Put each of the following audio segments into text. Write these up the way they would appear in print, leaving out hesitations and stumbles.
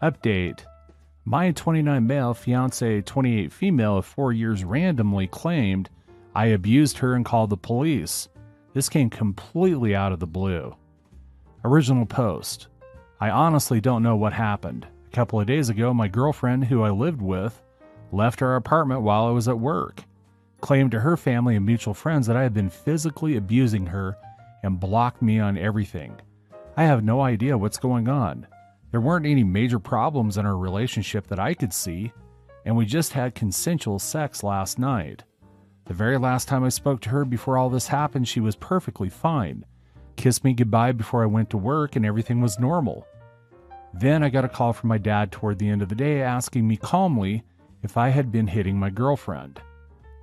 Update. My 29 male, fiance 28 female of 4 years randomly claimed I abused her and called the police. This came completely out of the blue. Original post. I honestly don't know what happened. A couple of days ago, my girlfriend, who I lived with, left our apartment while I was at work, claimed to her family and mutual friends that I had been physically abusing her and blocked me on everything. I have no idea what's going on. There weren't any major problems in our relationship that I could see, and we just had consensual sex last night. The very last time I spoke to her before all this happened, she was perfectly fine. Kissed me goodbye before I went to work and everything was normal. Then I got a call from my dad toward the end of the day asking me calmly if I had been hitting my girlfriend.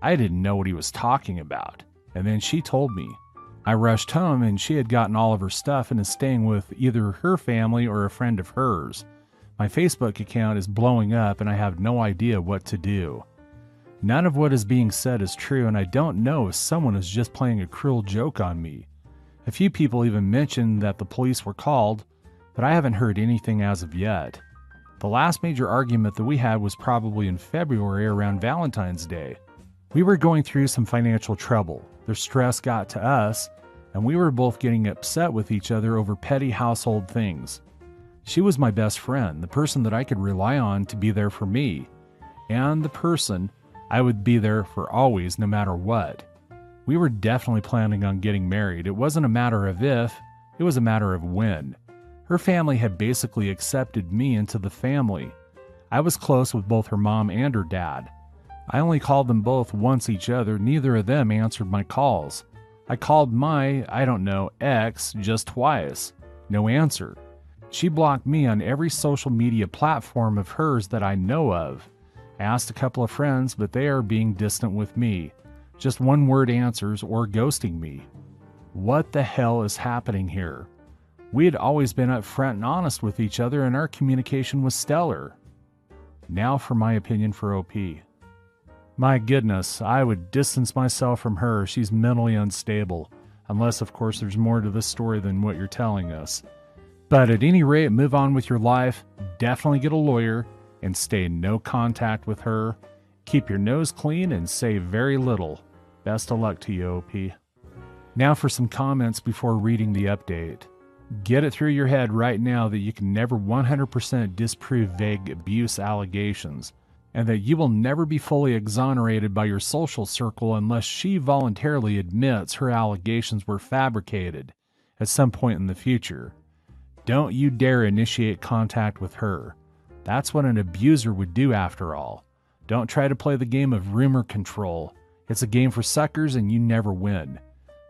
I didn't know what he was talking about, and then she told me. I rushed home and she had gotten all of her stuff and is staying with either her family or a friend of hers. My Facebook account is blowing up and I have no idea what to do. None of what is being said is true, and I don't know if someone is just playing a cruel joke on me. A few people even mentioned that the police were called, but I haven't heard anything as of yet. The last major argument that we had was probably in February around Valentine's Day. We were going through some financial trouble. Their stress got to us, and we were both getting upset with each other over petty household things. She was my best friend, the person that I could rely on to be there for me, and the person I would be there for always, no matter what. We were definitely planning on getting married. It wasn't a matter of if, it was a matter of when. Her family had basically accepted me into the family. I was close with both her mom and her dad. I only called them both once each other. Neither of them answered my calls. I called my, ex just twice. No answer. She blocked me on every social media platform of hers that I know of. I asked a couple of friends, but they are being distant with me. Just one-word answers or ghosting me. What the hell is happening here? We had always been upfront and honest with each other, and our communication was stellar. Now for my opinion for OP. My goodness, I would distance myself from her. She's mentally unstable. Unless, of course, there's more to this story than what you're telling us. But at any rate, move on with your life. Definitely get a lawyer and stay in no contact with her. Keep your nose clean and say very little. Best of luck to you, OP. Now for some comments before reading the update. Get it through your head right now that you can never 100% disprove vague abuse allegations, and that you will never be fully exonerated by your social circle unless she voluntarily admits her allegations were fabricated at some point in the future. Don't you dare initiate contact with her. That's what an abuser would do after all. Don't try to play the game of rumor control. It's a game for suckers and you never win.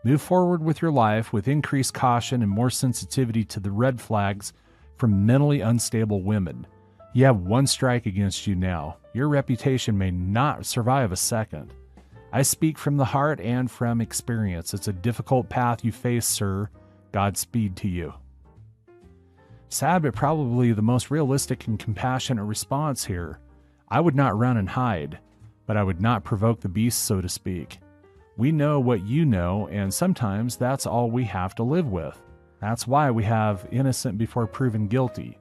Move forward with your life with increased caution and more sensitivity to the red flags from mentally unstable women. You have one strike against you now. Your reputation may not survive a second. I speak from the heart and from experience. It's a difficult path you face, sir. Godspeed to you. Sad, but probably the most realistic and compassionate response here. I would not run and hide, but I would not provoke the beast, so to speak. We know what you know, and sometimes that's all we have to live with. That's why we have innocent before proven guilty.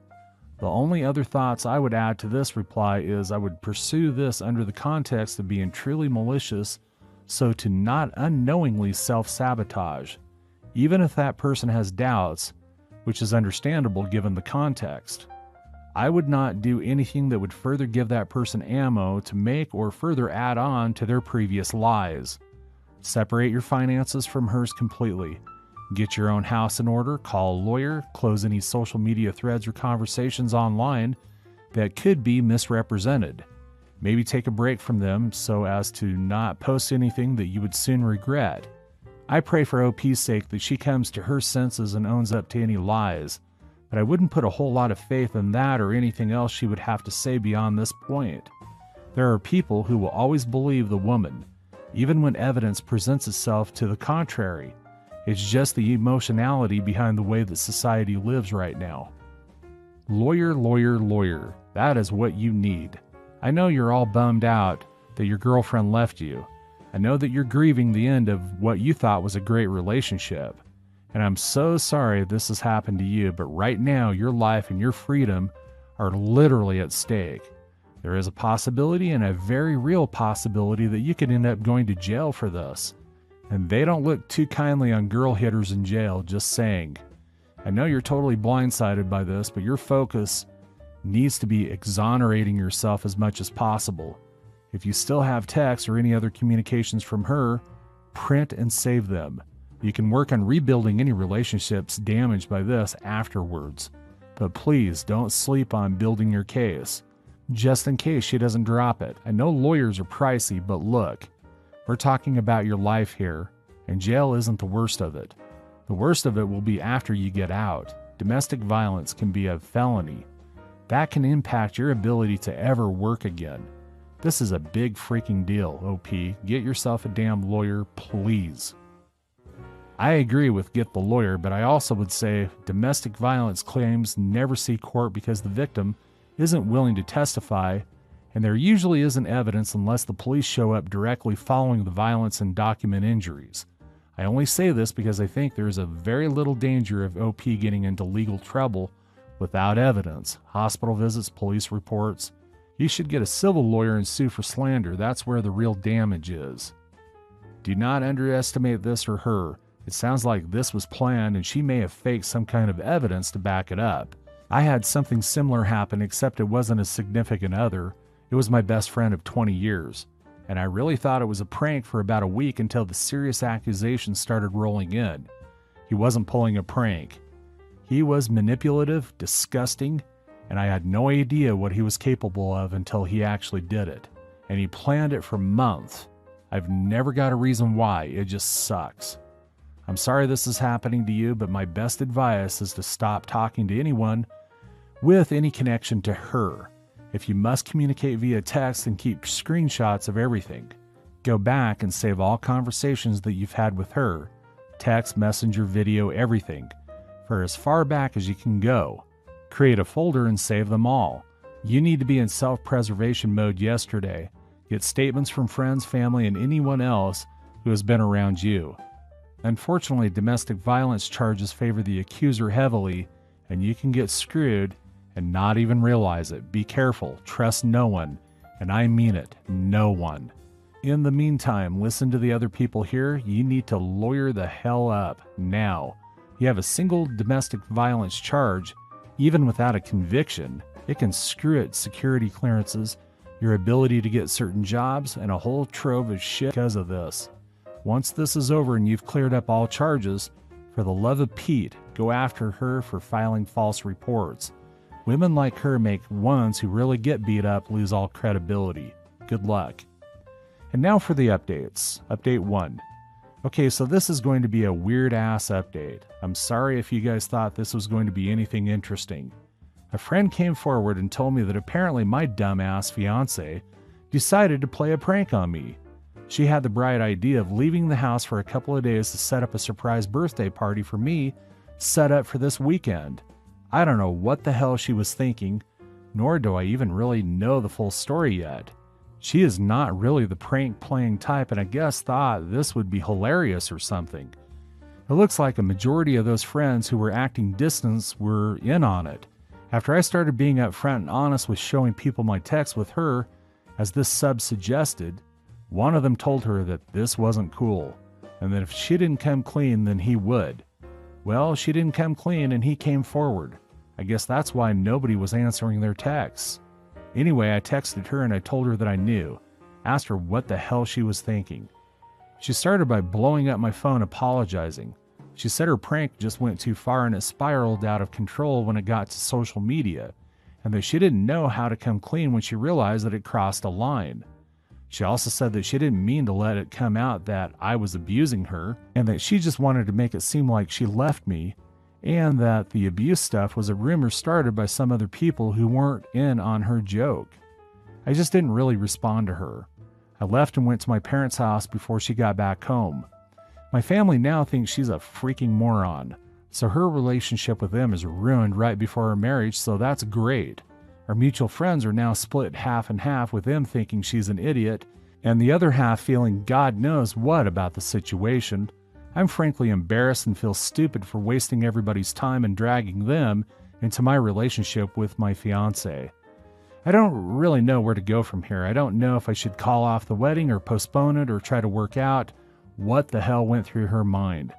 The only other thoughts I would add to this reply is I would pursue this under the context of being truly malicious, so to not unknowingly self-sabotage, even if that person has doubts, which is understandable given the context. I would not do anything that would further give that person ammo to make or further add on to their previous lies. Separate your finances from hers completely. Get your own house in order, call a lawyer, close any social media threads or conversations online that could be misrepresented. Maybe take a break from them so as to not post anything that you would soon regret. I pray for OP's sake that she comes to her senses and owns up to any lies, but I wouldn't put a whole lot of faith in that or anything else she would have to say beyond this point. There are people who will always believe the woman, even when evidence presents itself to the contrary. It's just the emotionality behind the way that society lives right now. Lawyer, lawyer, lawyer. That is what you need. I know you're all bummed out that your girlfriend left you. I know that you're grieving the end of what you thought was a great relationship. And I'm so sorry this has happened to you, but right now your life and your freedom are literally at stake. There is a possibility, and a very real possibility, that you could end up going to jail for this. And they don't look too kindly on girl hitters in jail, just saying. I know you're totally blindsided by this, but your focus needs to be exonerating yourself as much as possible. If you still have texts or any other communications from her, print and save them. You can work on rebuilding any relationships damaged by this afterwards. But please don't sleep on building your case, just in case she doesn't drop it. I know lawyers are pricey, but look, we're talking about your life here, and jail isn't the worst of it. The worst of it will be after you get out. Domestic violence can be a felony. That can impact your ability to ever work again. This is a big freaking deal, OP. Get yourself a damn lawyer, please. I agree with get the lawyer, but I also would say domestic violence claims never see court because the victim isn't willing to testify, and there usually isn't evidence unless the police show up directly following the violence and document injuries. I only say this because I think there is a very little danger of OP getting into legal trouble without evidence, hospital visits, police reports. You should get a civil lawyer and sue for slander. That's where the real damage is. Do not underestimate this or her. It sounds like this was planned and she may have faked some kind of evidence to back it up. I had something similar happen, except it wasn't a significant other. It was my best friend of 20 years. And I really thought it was a prank for about a week until the serious accusations started rolling in. He wasn't pulling a prank. He was manipulative, disgusting, and I had no idea what he was capable of until he actually did it. And he planned it for months. I've never got a reason why. It just sucks. I'm sorry this is happening to you, but my best advice is to stop talking to anyone with any connection to her. If you must communicate via text, then keep screenshots of everything. Go back and save all conversations that you've had with her. Text, messenger, video, everything. For as far back as you can go. Create a folder and save them all. You need to be in self-preservation mode yesterday. Get statements from friends, family, and anyone else who has been around you. Unfortunately, domestic violence charges favor the accuser heavily, and you can get screwed and not even realize it. Be careful. Trust no one. And I mean it. No one. In the meantime, listen to the other people here. You need to lawyer the hell up now. You have a single domestic violence charge, even without a conviction. It can screw at security clearances, your ability to get certain jobs, and a whole trove of shit because of this. Once this is over and you've cleared up all charges, for the love of Pete, go after her for filing false reports. Women like her make ones who really get beat up lose all credibility. Good luck. And now for the updates. Update 1. Okay, so this is going to be a weird-ass update. I'm sorry if you guys thought this was going to be anything interesting. A friend came forward and told me that apparently my dumbass fiance decided to play a prank on me. She had the bright idea of leaving the house for a couple of days to set up a surprise birthday party for me, set up for this weekend. I don't know what the hell she was thinking, nor do I even really know the full story yet. She is not really the prank-playing type, and I guess thought this would be hilarious or something. It looks like a majority of those friends who were acting distant were in on it. After I started being upfront and honest with showing people my text with her, as this sub suggested, one of them told her that this wasn't cool, and that if she didn't come clean, then he would. Well, she didn't come clean, and he came forward. I guess that's why nobody was answering their texts. Anyway, I texted her and I told her that I knew. Asked her what the hell she was thinking. She started by blowing up my phone apologizing. She said her prank just went too far and it spiraled out of control when it got to social media, and that she didn't know how to come clean when she realized that it crossed a line. She also said that she didn't mean to let it come out that I was abusing her, and that she just wanted to make it seem like she left me, and that the abuse stuff was a rumor started by some other people who weren't in on her joke. I just didn't really respond to her. I left and went to my parents' house before she got back home. My family now thinks she's a freaking moron, so her relationship with them is ruined right before our marriage, so that's great. Our mutual friends are now split half and half, with them thinking she's an idiot, and the other half feeling God knows what about the situation. I'm frankly embarrassed and feel stupid for wasting everybody's time and dragging them into my relationship with my fiance. I don't really know where to go from here. I don't know if I should call off the wedding or postpone it or try to work out what the hell went through her mind.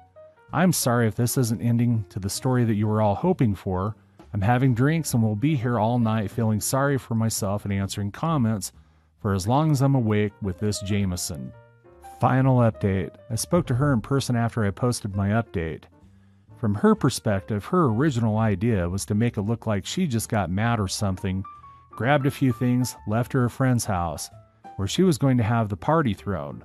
I'm sorry if this isn't ending to the story that you were all hoping for. I'm having drinks and will be here all night feeling sorry for myself and answering comments for as long as I'm awake with this Jameson. Final update. I spoke to her in person after I posted my update. From her perspective, her original idea was to make it look like she just got mad or something, grabbed a few things, left her a friend's house, where she was going to have the party thrown.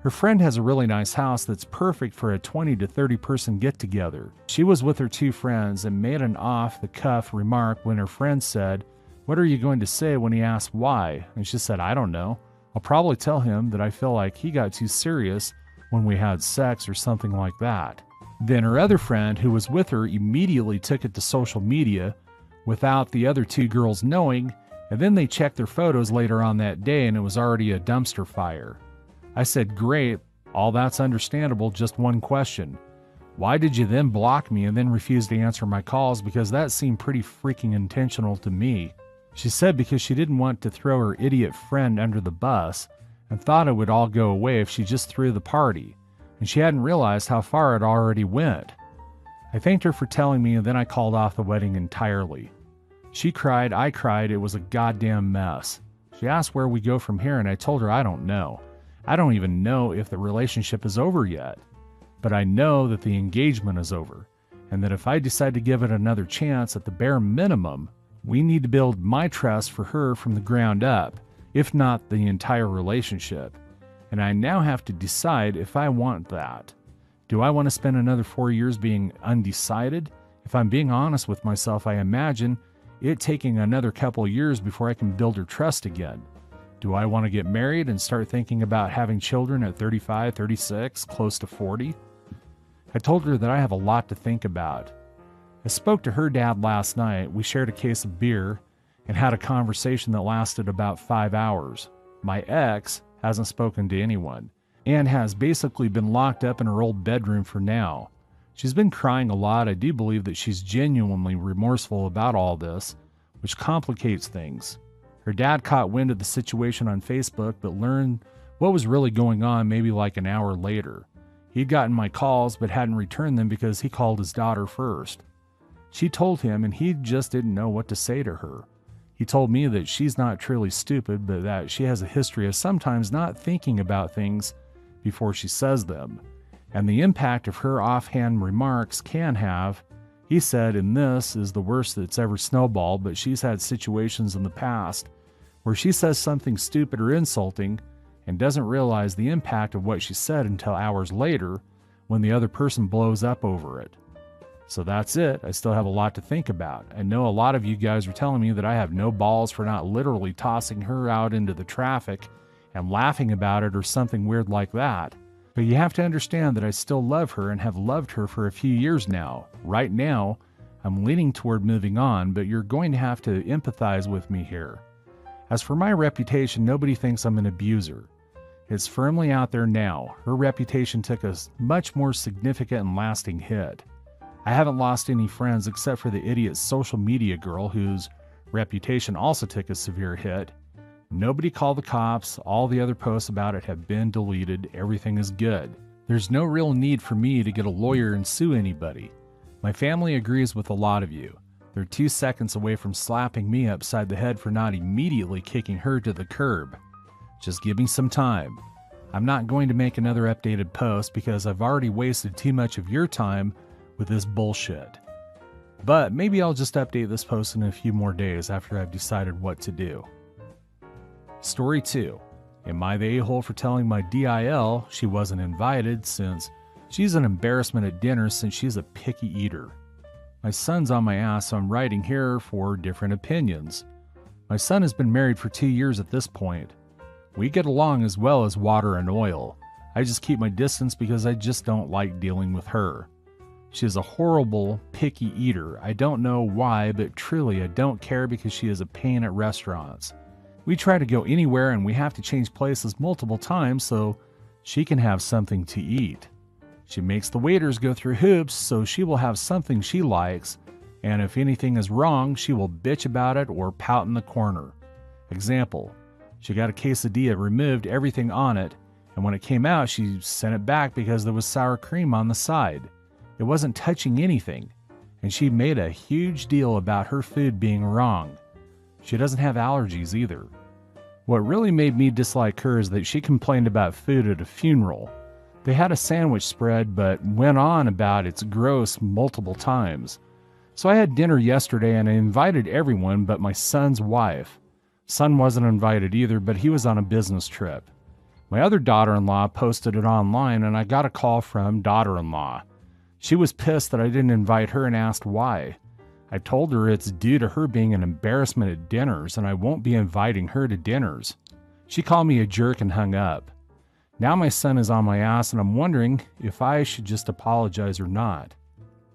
Her friend has a really nice house that's perfect for a 20 to 30 person get-together. She was with her two friends and made an off-the-cuff remark when her friend said, "What are you going to say?" when he asked why, and she said, "I don't know. I'll probably tell him that I feel like he got too serious when we had sex or something like that." Then her other friend, who was with her, immediately took it to social media without the other two girls knowing, and then they checked their photos later on that day and it was already a dumpster fire. I said, "Great, all that's understandable, just one question. Why did you then block me and then refuse to answer my calls, because that seemed pretty freaking intentional to me?" She said because she didn't want to throw her idiot friend under the bus and thought it would all go away if she just threw the party, and she hadn't realized how far it already went. I thanked her for telling me and then I called off the wedding entirely. She cried, I cried, it was a goddamn mess. She asked where we go from here and I told her I don't know. I don't even know if the relationship is over yet, but I know that the engagement is over, and that if I decide to give it another chance, at the bare minimum, we need to build my trust for her from the ground up, if not the entire relationship. And I now have to decide if I want that. Do I want to spend another 4 years being undecided? If I'm being honest with myself, I imagine it taking another couple years before I can build her trust again. Do I want to get married and start thinking about having children at 35, 36, close to 40? I told her that I have a lot to think about. I spoke to her dad last night. We shared a case of beer and had a conversation that lasted about 5 hours. My ex hasn't spoken to anyone and has basically been locked up in her old bedroom for now. She's been crying a lot. I do believe that she's genuinely remorseful about all this, which complicates things. Her dad caught wind of the situation on Facebook, but learned what was really going on maybe like an hour later. He'd gotten my calls, but hadn't returned them because he called his daughter first. She told him, and he just didn't know what to say to her. He told me that she's not truly stupid, but that she has a history of sometimes not thinking about things before she says them, and the impact of her offhand remarks can have. He said, and this is the worst that's ever snowballed, but she's had situations in the past where she says something stupid or insulting and doesn't realize the impact of what she said until hours later when the other person blows up over it. So that's it. I still have a lot to think about. I know a lot of you guys are telling me that I have no balls for not literally tossing her out into the traffic and laughing about it or something weird like that. But you have to understand that I still love her and have loved her for a few years now. Right now, I'm leaning toward moving on, but you're going to have to empathize with me here. As for my reputation, nobody thinks I'm an abuser. It's firmly out there now. Her reputation took a much more significant and lasting hit. I haven't lost any friends except for the idiot social media girl whose reputation also took a severe hit. Nobody called the cops. All the other posts about it have been deleted. Everything is good. There's no real need for me to get a lawyer and sue anybody. My family agrees with a lot of you. They're 2 seconds away from slapping me upside the head for not immediately kicking her to the curb. Just give me some time. I'm not going to make another updated post because I've already wasted too much of your time with this bullshit. But maybe I'll just update this post in a few more days after I've decided what to do. Story 2. Am I the a-hole for telling my DIL she wasn't invited, since she's an embarrassment at dinner since she's a picky eater? My son's on my ass, so I'm writing here for different opinions. My son has been married for 2 years at this point. We get along as well as water and oil. I just keep my distance because I just don't like dealing with her. She is a horrible, picky eater. I don't know why, but truly I don't care because she is a pain at restaurants. We try to go anywhere and we have to change places multiple times so she can have something to eat. She makes the waiters go through hoops so she will have something she likes, and if anything is wrong, she will bitch about it or pout in the corner. Example, she got a quesadilla, removed everything on it, and when it came out, she sent it back because there was sour cream on the side. It wasn't touching anything, and she made a huge deal about her food being wrong. She doesn't have allergies either. What really made me dislike her is that she complained about food at a funeral. They had a sandwich spread, but went on about it's gross multiple times. So I had dinner yesterday and I invited everyone but my son's wife. Son wasn't invited either, but he was on a business trip. My other daughter-in-law posted it online and I got a call from daughter-in-law. She was pissed that I didn't invite her and asked why. I told her it's due to her being an embarrassment at dinners and I won't be inviting her to dinners. She called me a jerk and hung up. Now my son is on my ass and I'm wondering if I should just apologize or not.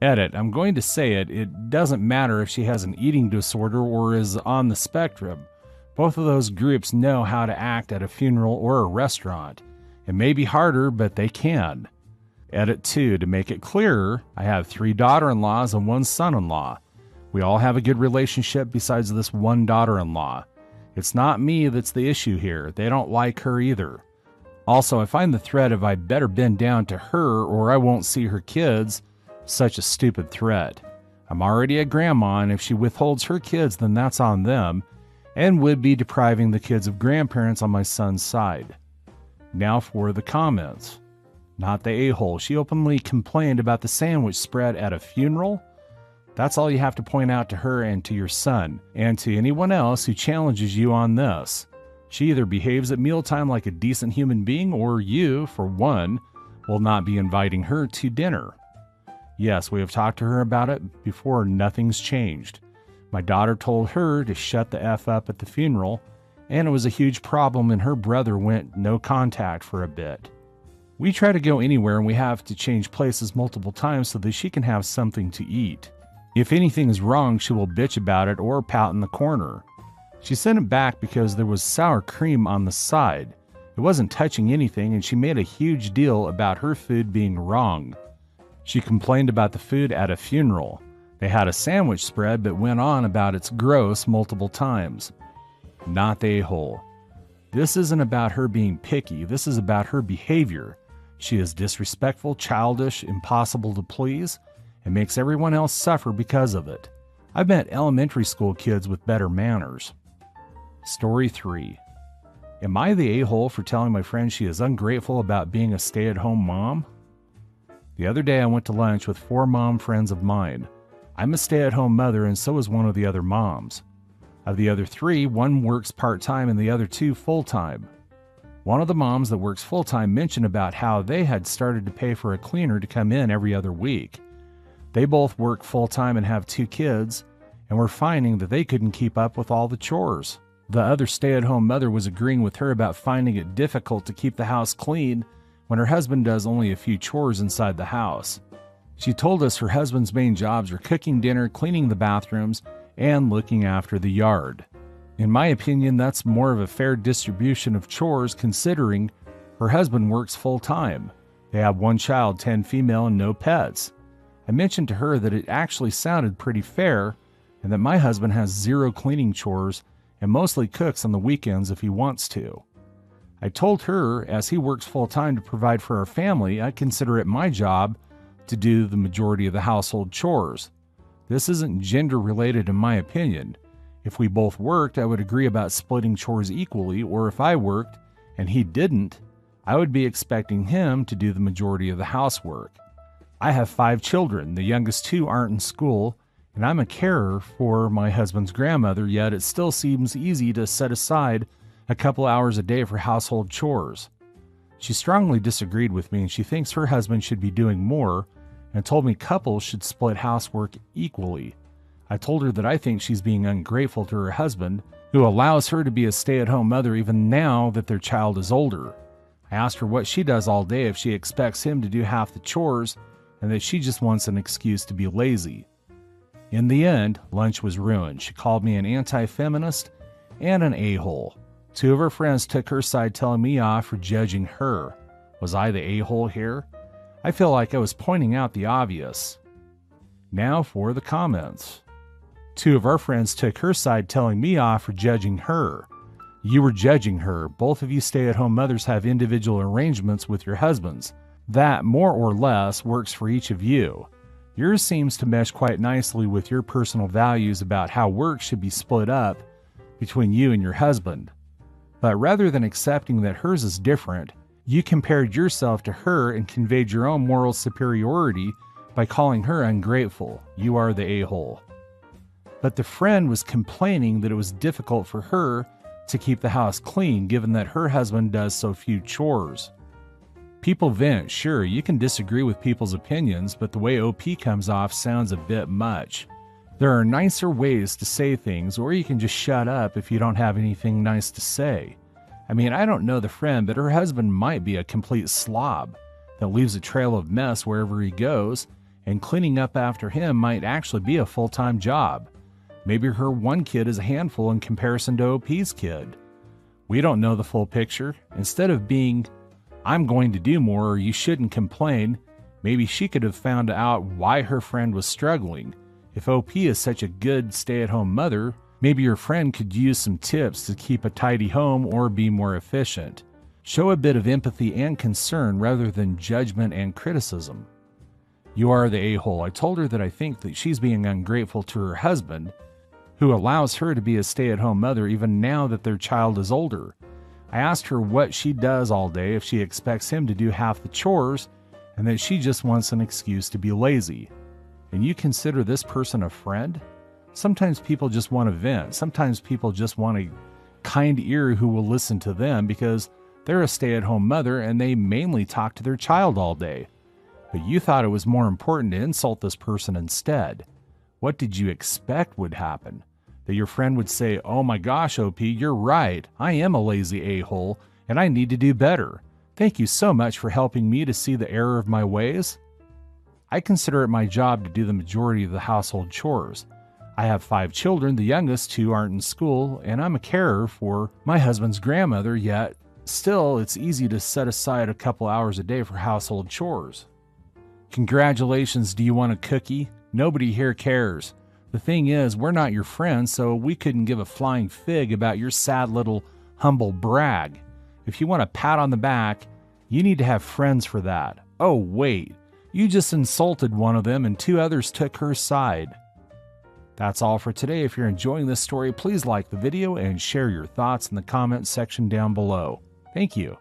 Edit, I'm going to say it. It doesn't matter if she has an eating disorder or is on the spectrum. Both of those groups know how to act at a funeral or a restaurant. It may be harder, but they can. Edit 2, to make it clearer, I have 3 daughter-in-laws and 1 son-in-law. We all have a good relationship besides this one daughter-in-law. It's not me that's the issue here. They don't like her either. Also, I find the threat of I better bend down to her or I won't see her kids such a stupid threat. I'm already a grandma, and if she withholds her kids, then that's on them, and would be depriving the kids of grandparents on my son's side. Now for the comments. Not the a-hole. She openly complained about the sandwich spread at a funeral? That's all you have to point out to her and to your son, and to anyone else who challenges you on this. She either behaves at mealtime like a decent human being, or you, for one, will not be inviting her to dinner. Yes, we have talked to her about it before. Nothing's changed. My daughter told her to shut the F up at the funeral, and it was a huge problem and her brother went no contact for a bit. We try to go anywhere and we have to change places multiple times so that she can have something to eat. If anything is wrong, she will bitch about it or pout in the corner. She sent it back because there was sour cream on the side. It wasn't touching anything and she made a huge deal about her food being wrong. She complained about the food at a funeral. They had a sandwich spread but went on about it's gross multiple times. Not the a-hole. This isn't about her being picky. This is about her behavior. She is disrespectful, childish, impossible to please, and makes everyone else suffer because of it. I've met elementary school kids with better manners. Story 3. Am I the a-hole for telling my friend she is ungrateful about being a stay-at-home mom? The other day I went to lunch with 4 mom friends of mine. I'm a stay-at-home mother and so is one of the other moms. Of the other 3, 1 works part-time and the other 2 full-time. One of the moms that works full-time mentioned about how they had started to pay for a cleaner to come in every other week. They both work full-time and have 2 kids, and were finding that they couldn't keep up with all the chores. The other stay-at-home mother was agreeing with her about finding it difficult to keep the house clean when her husband does only a few chores inside the house. She told us her husband's main jobs are cooking dinner, cleaning the bathrooms, and looking after the yard. In my opinion, that's more of a fair distribution of chores considering her husband works full-time. They have 1 child, 10 female, and no pets. I mentioned to her that it actually sounded pretty fair and that my husband has 0 cleaning chores and mostly cooks on the weekends if he wants to. I told her as he works full-time to provide for our family, I consider it my job to do the majority of the household chores. This isn't gender-related in my opinion. If we both worked, I would agree about splitting chores equally, or if I worked and he didn't, I would be expecting him to do the majority of the housework. I have 5 children. The youngest 2 aren't in school, and I'm a carer for my husband's grandmother, yet it still seems easy to set aside a couple hours a day for household chores. She strongly disagreed with me, and she thinks her husband should be doing more, and told me couples should split housework equally. I told her that I think she's being ungrateful to her husband, who allows her to be a stay-at-home mother even now that their child is older. I asked her what she does all day if she expects him to do half the chores, and that she just wants an excuse to be lazy. In the end, lunch was ruined. She called me an anti-feminist and an a-hole. 2 of her friends took her side, telling me off for judging her. Was I the a-hole here? I feel like I was pointing out the obvious. Now for the comments. Two of our friends took her side, telling me off for judging her. You were judging her. Both of you stay-at-home mothers have individual arrangements with your husbands. That, more or less, works for each of you. Yours seems to mesh quite nicely with your personal values about how work should be split up between you and your husband. But rather than accepting that hers is different, you compared yourself to her and conveyed your own moral superiority by calling her ungrateful. You are the a-hole. But the friend was complaining that it was difficult for her to keep the house clean given that her husband does so few chores. People vent. Sure, you can disagree with people's opinions, but the way OP comes off sounds a bit much. There are nicer ways to say things, or you can just shut up if you don't have anything nice to say. I mean, I don't know the friend, but her husband might be a complete slob that leaves a trail of mess wherever he goes, and cleaning up after him might actually be a full-time job. Maybe her one kid is a handful in comparison to OP's kid. We don't know the full picture. Instead of being, I'm going to do more, or you shouldn't complain, maybe she could have found out why her friend was struggling. If OP is such a good stay-at-home mother, maybe your friend could use some tips to keep a tidy home or be more efficient. Show a bit of empathy and concern rather than judgment and criticism. You are the a-hole. I told her that I think that she's being ungrateful to her husband, who allows her to be a stay-at-home mother even now that their child is older. I asked her what she does all day, if she expects him to do half the chores, and that she just wants an excuse to be lazy. And you consider this person a friend? Sometimes people just want to vent. Sometimes people just want a kind ear who will listen to them because they're a stay-at-home mother and they mainly talk to their child all day. But you thought it was more important to insult this person instead. What did you expect would happen? That your friend would say, oh my gosh, OP, you're right. I am a lazy a-hole and I need to do better. Thank you so much for helping me to see the error of my ways. I consider it my job to do the majority of the household chores. I have 5 children, the youngest 2 aren't in school, and I'm a carer for my husband's grandmother, yet still it's easy to set aside a couple hours a day for household chores. Congratulations, do you want a cookie? Nobody here cares. The thing is, we're not your friends, so we couldn't give a flying fig about your sad little humble brag. If you want a pat on the back, you need to have friends for that. Oh, wait. You just insulted one of them and 2 others took her side. That's all for today. If you're enjoying this story, please like the video and share your thoughts in the comments section down below. Thank you.